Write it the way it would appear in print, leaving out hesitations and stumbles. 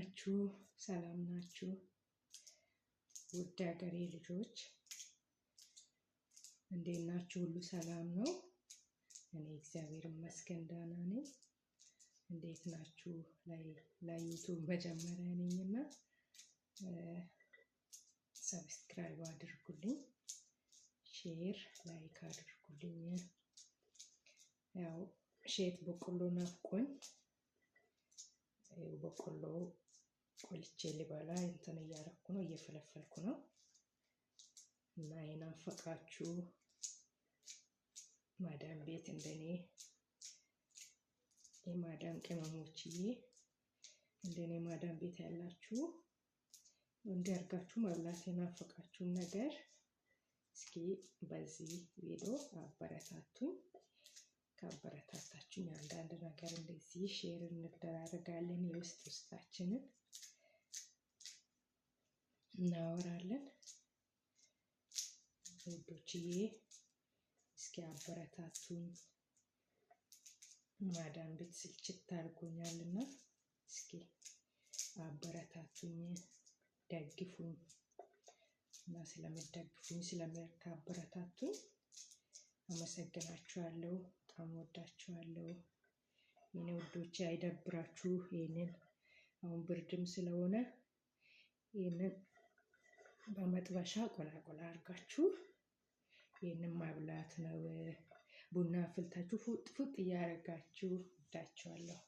ናችሁ? ሰላም ናችሁ? ውድ ሀገሬ ልጆች እንዴት ናችሁ? ሁሉ ሰላም ነው? እኔ እግዚአብሔር ይመስገን ደህና ነኝ። እንዴት ናችሁ? ለዩቱብ መጀመሪያ ነኝና ሰብስክራይብ አድርጉልኝ፣ ሼር ላይክ አድርጉልኝ። ያው ሼት በቆሎ ናፍቆኝ በቆሎ ቆልቼ ልበላ እንትን እያደረኩ ነው፣ እየፈለፈልኩ ነው። እና የናፈቃችሁ ማዳም ቤት እንደኔ የማዳም ቅመሞችዬ እንደኔ ማዳም ቤት ያላችሁ እንዲያርጋችሁ መብላት የናፈቃችሁን ነገር እስኪ በዚህ ቪዲዮ አበረታቱኝ። ካበረታታችሁኝ አንዳንድ ነገር እንደዚህ ሼር እንደራረጋለን፣ የውስጥ ውስጣችንን እናወራለን። ውዶችዬ እስኪ አበረታቱኝ። ማዳም ቤት ስልችት አድርጎኛልና እስኪ አበረታቱኝ፣ ደግፉኝ እና ስለምትደግፉኝ ስለምታበረታቱኝ አመሰግናችኋለሁ። በጣም ወዳችኋለሁ የኔ ውዶቼ። አይደብራችሁ። ይሄንን አሁን ብርድም ስለሆነ ይሄንን በመጥበሻ ቆላ አድርጋችሁ ይሄንን ማብላት ነው። ቡና አፍልታችሁ ፉጥ እያደረጋችሁ ወዳችኋለሁ።